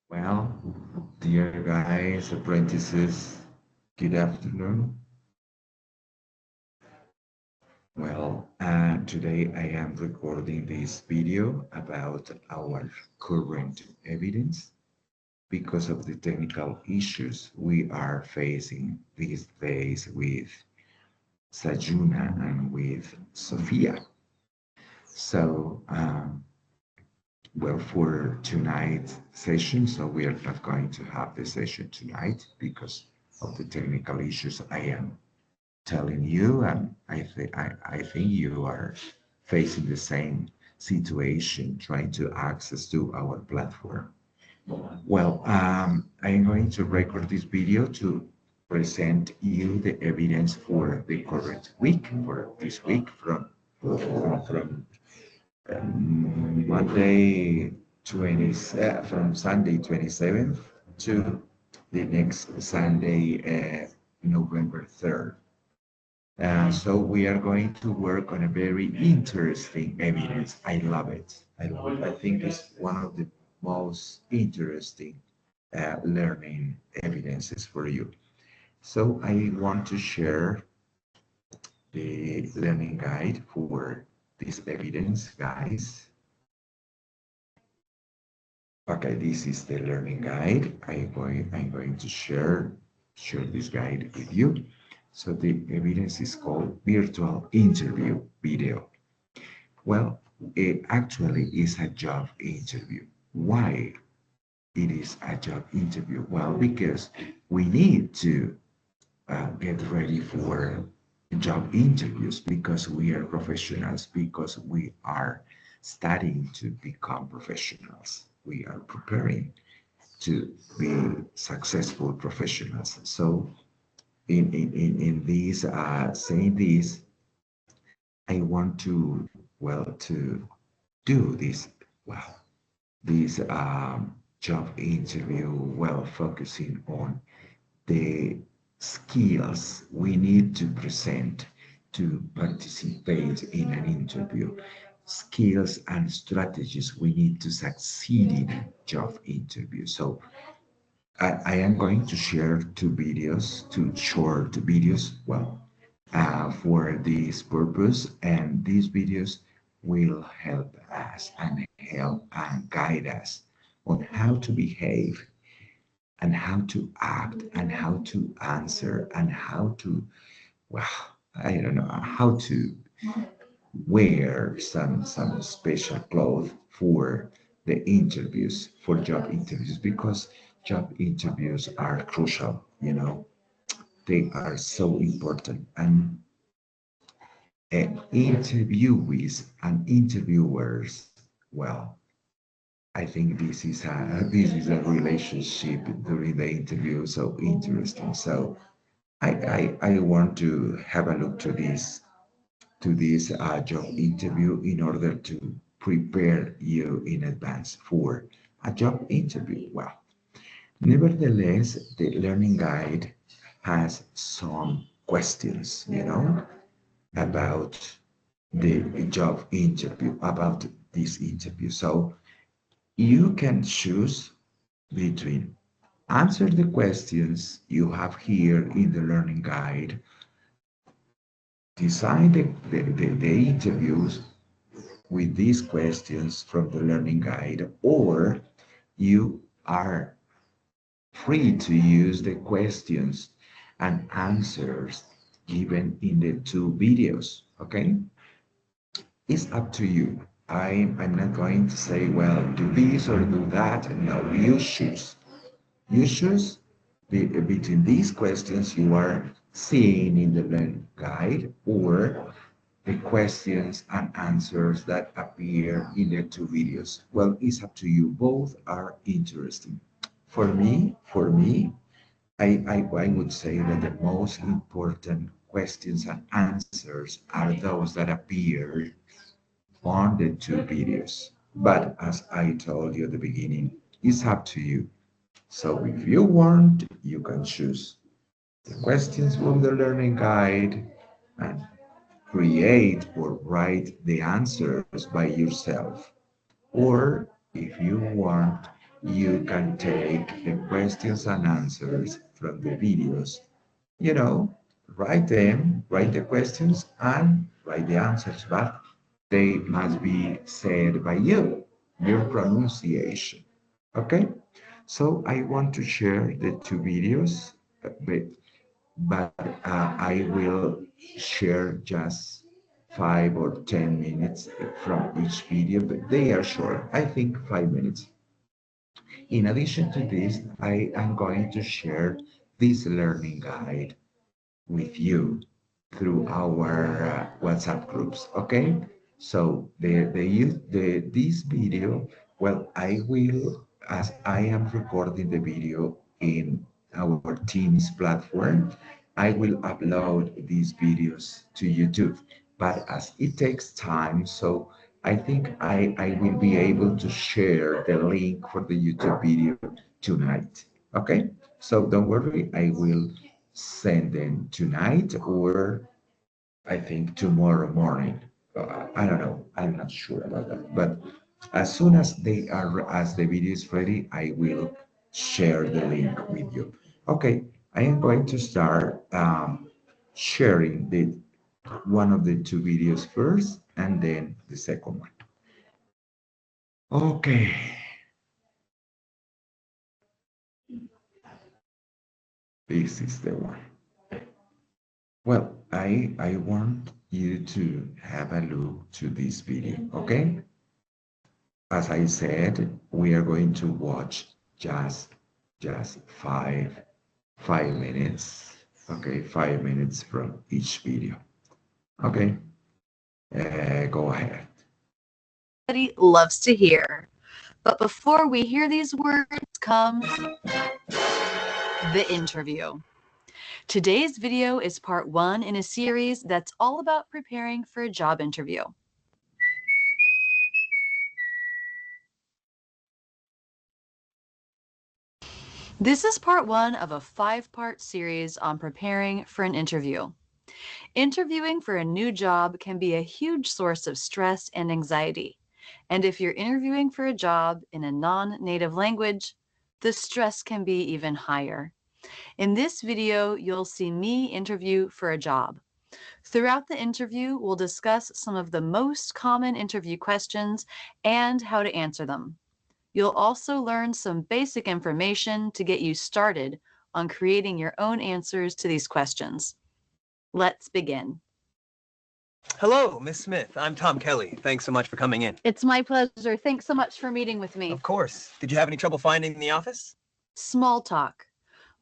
Well, dear guys, apprentices, good afternoon. Today I am recording this video about our current evidence because of the technical issues we are facing these days with Sajuna and with Sophia. So, for tonight's session, so we are not going to have the session tonight because of the technical issues I am telling you, and I think you are facing the same situation trying to access to our platform. I am going to record this video to present you the evidence for the current week, for this week from Monday 20, from Sunday 27th to the next Sunday, November 3rd. So we are going to work on a very interesting evidence. I love it. I love it. I think it's one of the most interesting learning evidences for you. So I want to share the learning guide for this evidence, guys. Okay, this is the learning guide. I'm going to share this guide with you. So the evidence is called virtual interview video. Well, it actually is a job interview. Why it is a job interview? Well, because we need to get ready for job interviews because we are professionals, because we are studying to become professionals. We are preparing to be successful professionals. So in this saying this, I want to to do well this job interview focusing on the skills we need to present to participate in an interview, skills and strategies we need to succeed in a job interview. So I am going to share two short videos, for this purpose, and these videos will help us and help and guide us on how to behave and how to act and how to answer and how to, I don't know, how to wear some special clothes for the interviews, for job interviews, because job interviews are crucial, they are so important. And interviewees and interviewers, well, I think this is a relationship during the interview so interesting. So I want to have a look to this job interview in order to prepare you in advance for a job interview. Well, nevertheless, the learning guide has some questions, about the job interview, about this interview. So you can choose between answer the questions you have here in the learning guide, design the interviews with these questions from the learning guide, or you are free to use the questions and answers given in the two videos. Okay, it's up to you. I'm not going to say, well, do this or do that. No, you choose. You choose between these questions you are seeing in the learning guide or the questions and answers that appear in the two videos. Well, it's up to you. Both are interesting. For me, I would say that the most important questions and answers are those that appear on the two videos. But as I told you at the beginning, it's up to you. So if you want, you can choose the questions from the learning guide and create or write the answers by yourself. Or if you want, You can take the questions and answers from the videos, you know, write them, write the questions and write the answers, but they must be said by you, your pronunciation. Okay? So I want to share the two videos, but I will share just 5 or 10 minutes from each video, but they are short. I think 5 minutes. In addition to this, I am going to share this learning guide with you through our WhatsApp groups. Okay, so this video, well, I will, as I am recording the video in our Teams platform, I will upload these videos to YouTube. But as it takes time, so I think I will be able to share the link for the YouTube video tonight. Okay, so don't worry, I will send them tonight or I think tomorrow morning. I don't know. I'm not sure about that. But as soon as as the video is ready, I will share the link with you. Okay, I am going to start sharing the one of the two videos first and then the second one. Okay, this is the one. Well, I want you to have a look to this video, okay? As I said, we are going to watch just just 5 minutes. Okay, 5 minutes from each video. Okay, go ahead. Everybody loves to hear. But before we hear these words comes the interview. Today's video is part one in a series that's all about preparing for a job interview. This is part one of a 5-part series on preparing for an interview. Interviewing for a new job can be a huge source of stress and anxiety. And if you're interviewing for a job in a non-native language, the stress can be even higher. In this video, you'll see me interview for a job. Throughout the interview, we'll discuss some of the most common interview questions and how to answer them. You'll also learn some basic information to get you started on creating your own answers to these questions. Let's begin. Hello, Miss Smith. I'm Tom Kelly. Thanks so much for coming in. It's my pleasure. Thanks so much for meeting with me. Of course. Did you have any trouble finding the office? Small talk.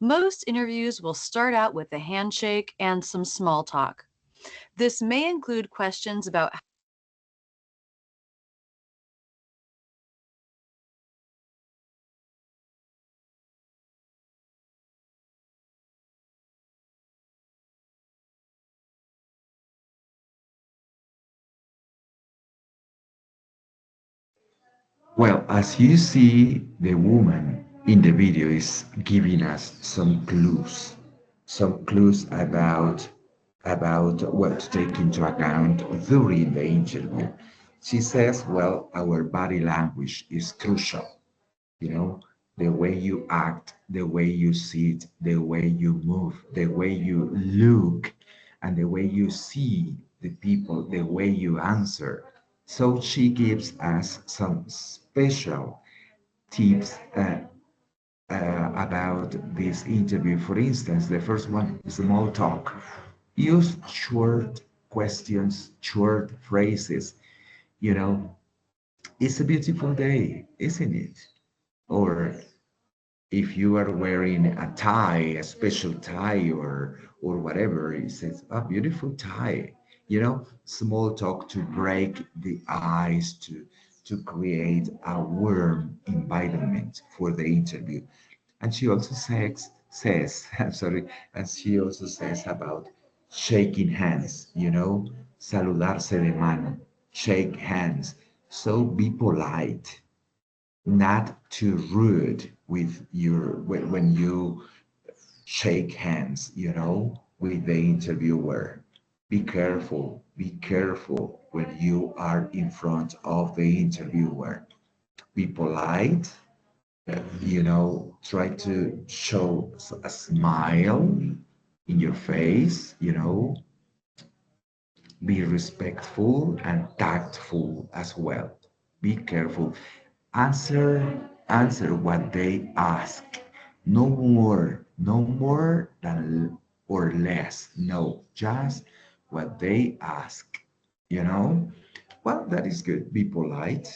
Most interviews will start out with a handshake and some small talk. This may include questions about Well, as you see, the woman in the video is giving us some clues about what to take into account during the interview. She says, well, our body language is crucial. You know, the way you act, the way you sit, the way you move, the way you look, and the way you see the people, the way you answer. So she gives us some special tips about this interview. For instance, the first one is small talk. Use short questions, short phrases. You know, it's a beautiful day, isn't it? Or if you are wearing a tie, a special tie or whatever, it says a beautiful tie. You know, small talk to break the ice, to create a warm environment for the interview. And she also says, I'm sorry, and she also says about shaking hands, you know, saludarse de mano, shake hands. So be polite, not too rude with when you shake hands, you know, with the interviewer. Be careful when you are in front of the interviewer. Be polite, Try to show a smile in your face, be respectful and tactful as well. Be careful. Answer what they ask. No more than or less. No, just what they ask. You know? Well, that is good. Be polite,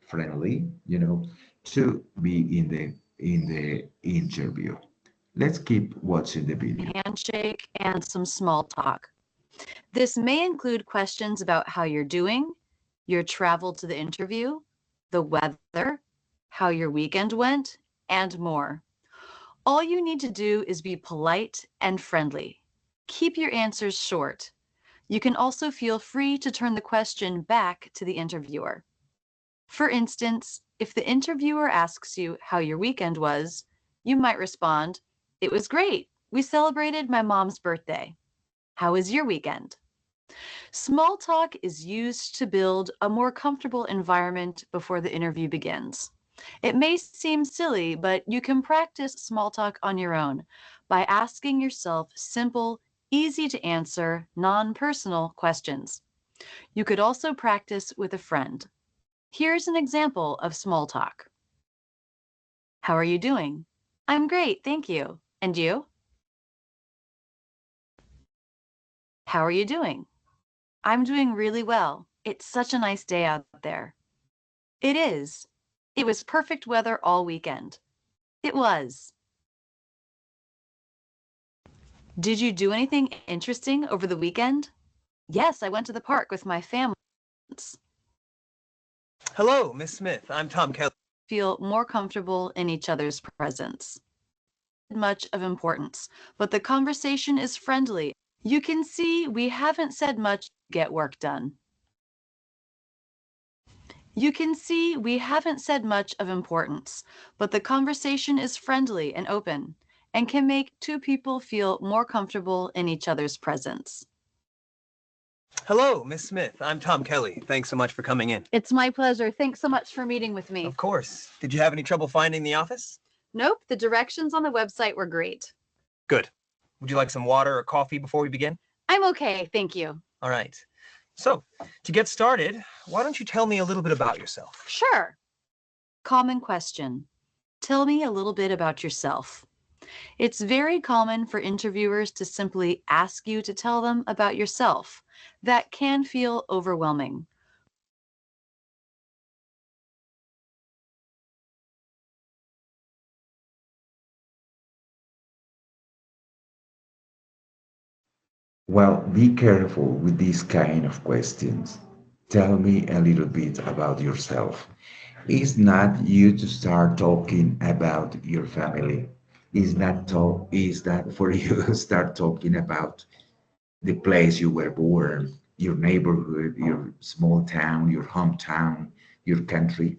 friendly, to be in the interview. Let's keep watching the video. Handshake, and some small talk. This may include questions about how you're doing, your travel to the interview, the weather, how your weekend went, and more. All you need to do is be polite and friendly. Keep your answers short. You can also feel free to turn the question back to the interviewer. For instance, if the interviewer asks you how your weekend was, you might respond, "It was great. We celebrated my mom's birthday. How was your weekend?" Small talk is used to build a more comfortable environment before the interview begins. It may seem silly, but you can practice small talk on your own by asking yourself simple, easy to answer, non-personal questions. You could also practice with a friend. Here's an example of small talk. How are you doing? I'm great, thank you. And you? How are you doing? I'm doing really well. It's such a nice day out there. It is. It was perfect weather all weekend. It was. Did you do anything interesting over the weekend? Yes, I went to the park with my family. Hello, Miss Smith. I'm Tom Kelly. Feel more comfortable in each other's presence. Much of importance, but the conversation is friendly. You can see we haven't said much to get work done. You can see we haven't said much of importance, but the conversation is friendly and open and can make two people feel more comfortable in each other's presence. Hello, Miss Smith. I'm Tom Kelly. Thanks so much for coming in. It's my pleasure. Thanks so much for meeting with me. Of course. Did you have any trouble finding the office? Nope, the directions on the website were great. Good. Would you like some water or coffee before we begin? I'm okay, thank you. All right. So, to get started, why don't you tell me a little bit about yourself? Sure. Common question. Tell me a little bit about yourself. It's very common for interviewers to simply ask you to tell them about yourself. That can feel overwhelming. Well, be careful with these kind of questions. Tell me a little bit about yourself. It's not you to start talking about your family. Is that for you to start talking about the place you were born, your neighborhood, your small town, your hometown, your country,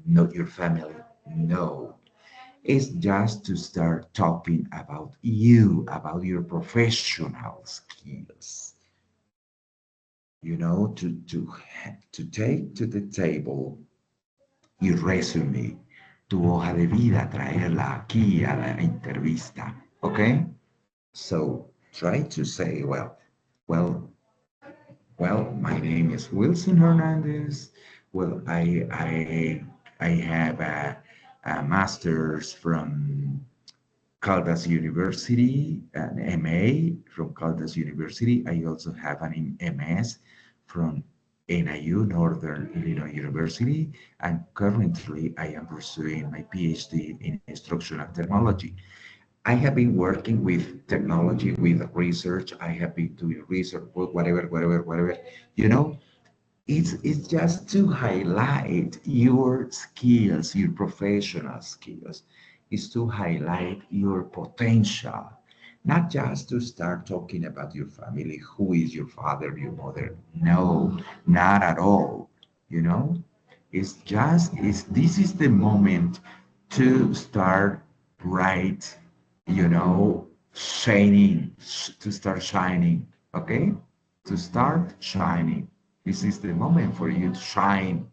not your family. No. It's just to start talking about you, about your professional skills. To take to the table your resume, tu hoja de vida, traerla aquí a la entrevista. Okay? So try to say, well, my name is Wilson Hernandez. Well, I have a master's from Caldas University, an MA from Caldas University. I also have an MS from NIU, Northern Illinois University, and currently I am pursuing my PhD in instructional technology. I have been working with technology, with research. I have been doing research, whatever. You know, it's just to highlight your skills, your professional skills. Is to highlight your potential, not just to start talking about your family, who is your father, your mother. No, not at all. You know, it's this is the moment to start right, to start shining, okay? To start shining. This is the moment for you to shine.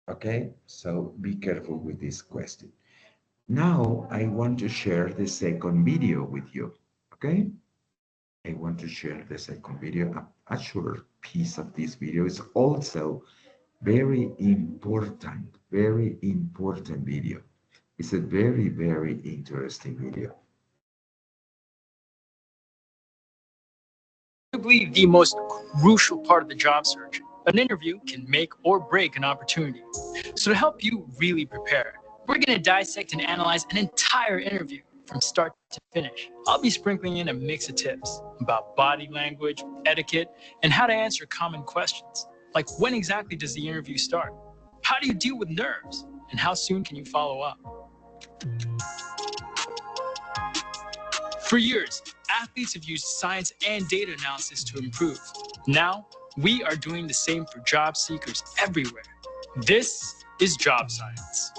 Okay, so be careful with this question. Now I want to share the second video with you. Okay? I want to share the second video. A short piece of this video is also very important video. It's a very, very interesting video. Arguably the most crucial part of the job search. An interview can make or break an opportunity. So to help you really prepare, we're going to dissect and analyze an entire interview from start to finish. I'll be sprinkling in a mix of tips about body language, etiquette, and how to answer common questions. Like, when exactly does the interview start? How do you deal with nerves? And how soon can you follow up? For years, athletes have used science and data analysis to improve. Now, we are doing the same for job seekers everywhere. This is job science.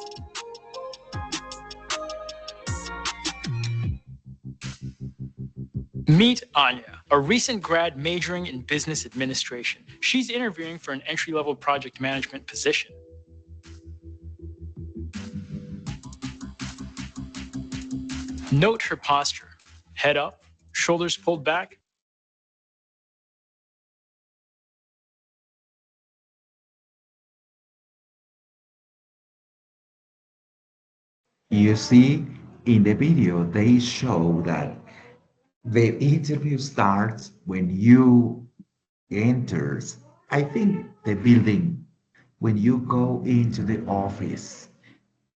Meet Anya, a recent grad majoring in business administration. She's interviewing for an entry-level project management position. Note her posture. Head up, shoulders pulled back. You see, in the video, they show that the interview starts when you enters, I think, the building, when you go into the office.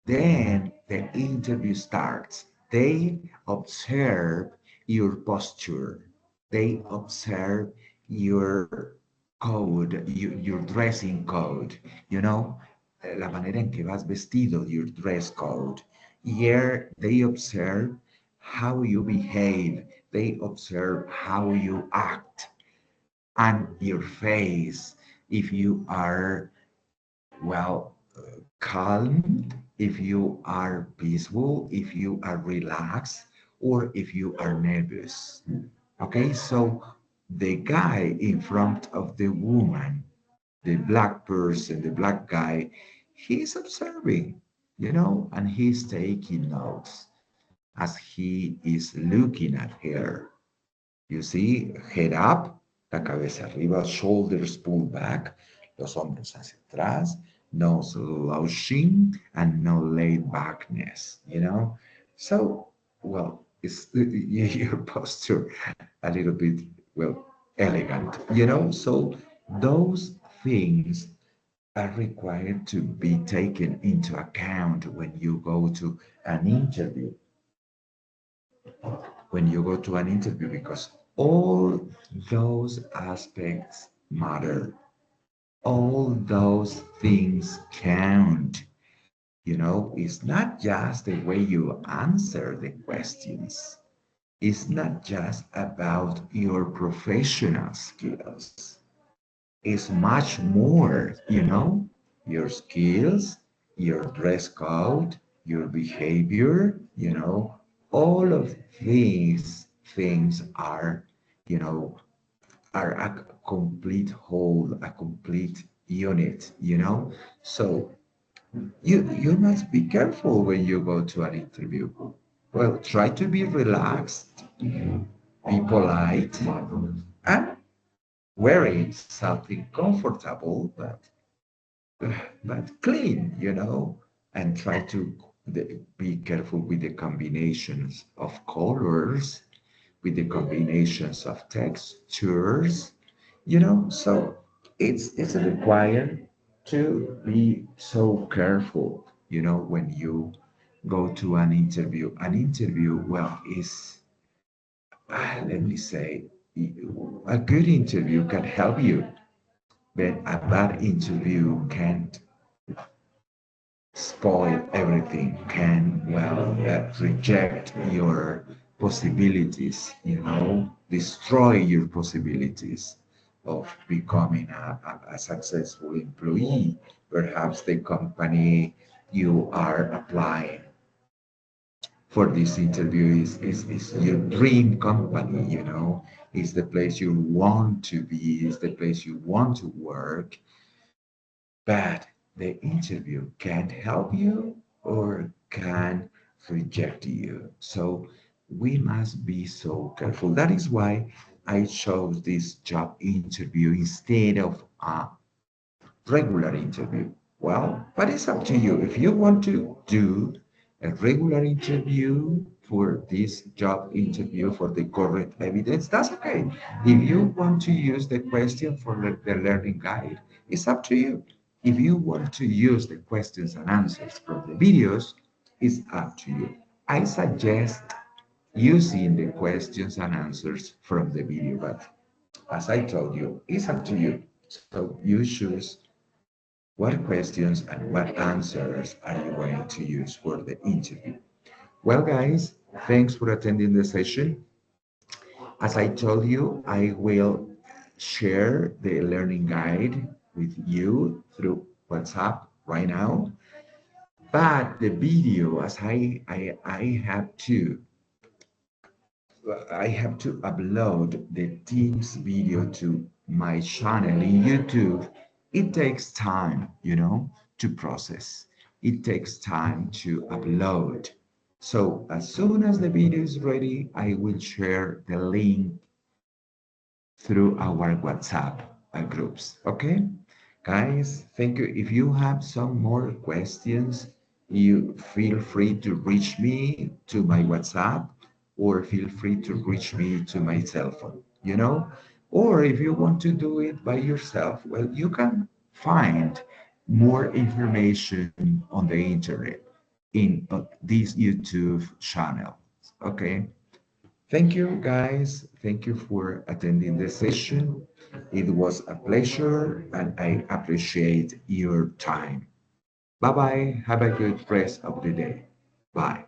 Then the interview starts. They observe your posture. They observe your code, your dressing code, you know, la manera en que vas vestido, your dress code. Here they observe how you behave. They observe how you act and your face. If you are, well, calm, if you are peaceful, if you are relaxed, or if you are nervous. Okay, so the guy in front of the woman, the black person, the black guy, he's observing, and he's taking notes as he is looking at her. You see, head up, la cabeza arriba, shoulders pulled back, los hombros hacia atrás, no slouching and no laid backness. So, well, it's your posture a little bit, well, elegant. So those things are required to be taken into account when you go to an interview because all those aspects matter. All those things count. It's not just the way you answer the questions. It's not just about your professional skills. It's much more. Your skills, your dress code, your behavior. All of these things you know, are a complete whole, a complete unit. So you must be careful when you go to an interview. Well, try to be relaxed, be polite, and wearing something comfortable, but clean, and try to be careful with the combinations of colors, with the combinations of textures. So it's required to be so careful, when you go to an interview. An interview, well, is let me say, a good interview can help you, but a bad interview can't spoil everything, can, well, reject your possibilities, destroy your possibilities of becoming a successful employee. Perhaps the company you are applying for this interview is your dream company. Is the place you want to be, is the place you want to work, but the interview can help you or can reject you. So we must be so careful. That is why I chose this job interview instead of a regular interview. Well, but it's up to you. If you want to do a regular interview for this job interview for the correct evidence, that's okay. If you want to use the question for the learning guide, it's up to you. If you want to use the questions and answers from the videos, it's up to you. I suggest using the questions and answers from the video, but as I told you, it's up to you. So you choose what questions and what answers are you going to use for the interview? Well, guys, thanks for attending the session. As I told you, I will share the learning guide with you through WhatsApp right now. But the video, as I have to upload the Teams video to my channel in YouTube. It takes time, to process. It takes time to upload. So as soon as the video is ready, I will share the link through our WhatsApp groups. Okay, guys, thank you. If you have some more questions, you feel free to reach me to my WhatsApp or feel free to reach me to my cell phone, Or if you want to do it by yourself, well, you can find more information on the internet in this YouTube channel. Okay. Thank you, guys. Thank you for attending the session. It was a pleasure, and I appreciate your time. Bye bye. Have a good rest of the day. Bye.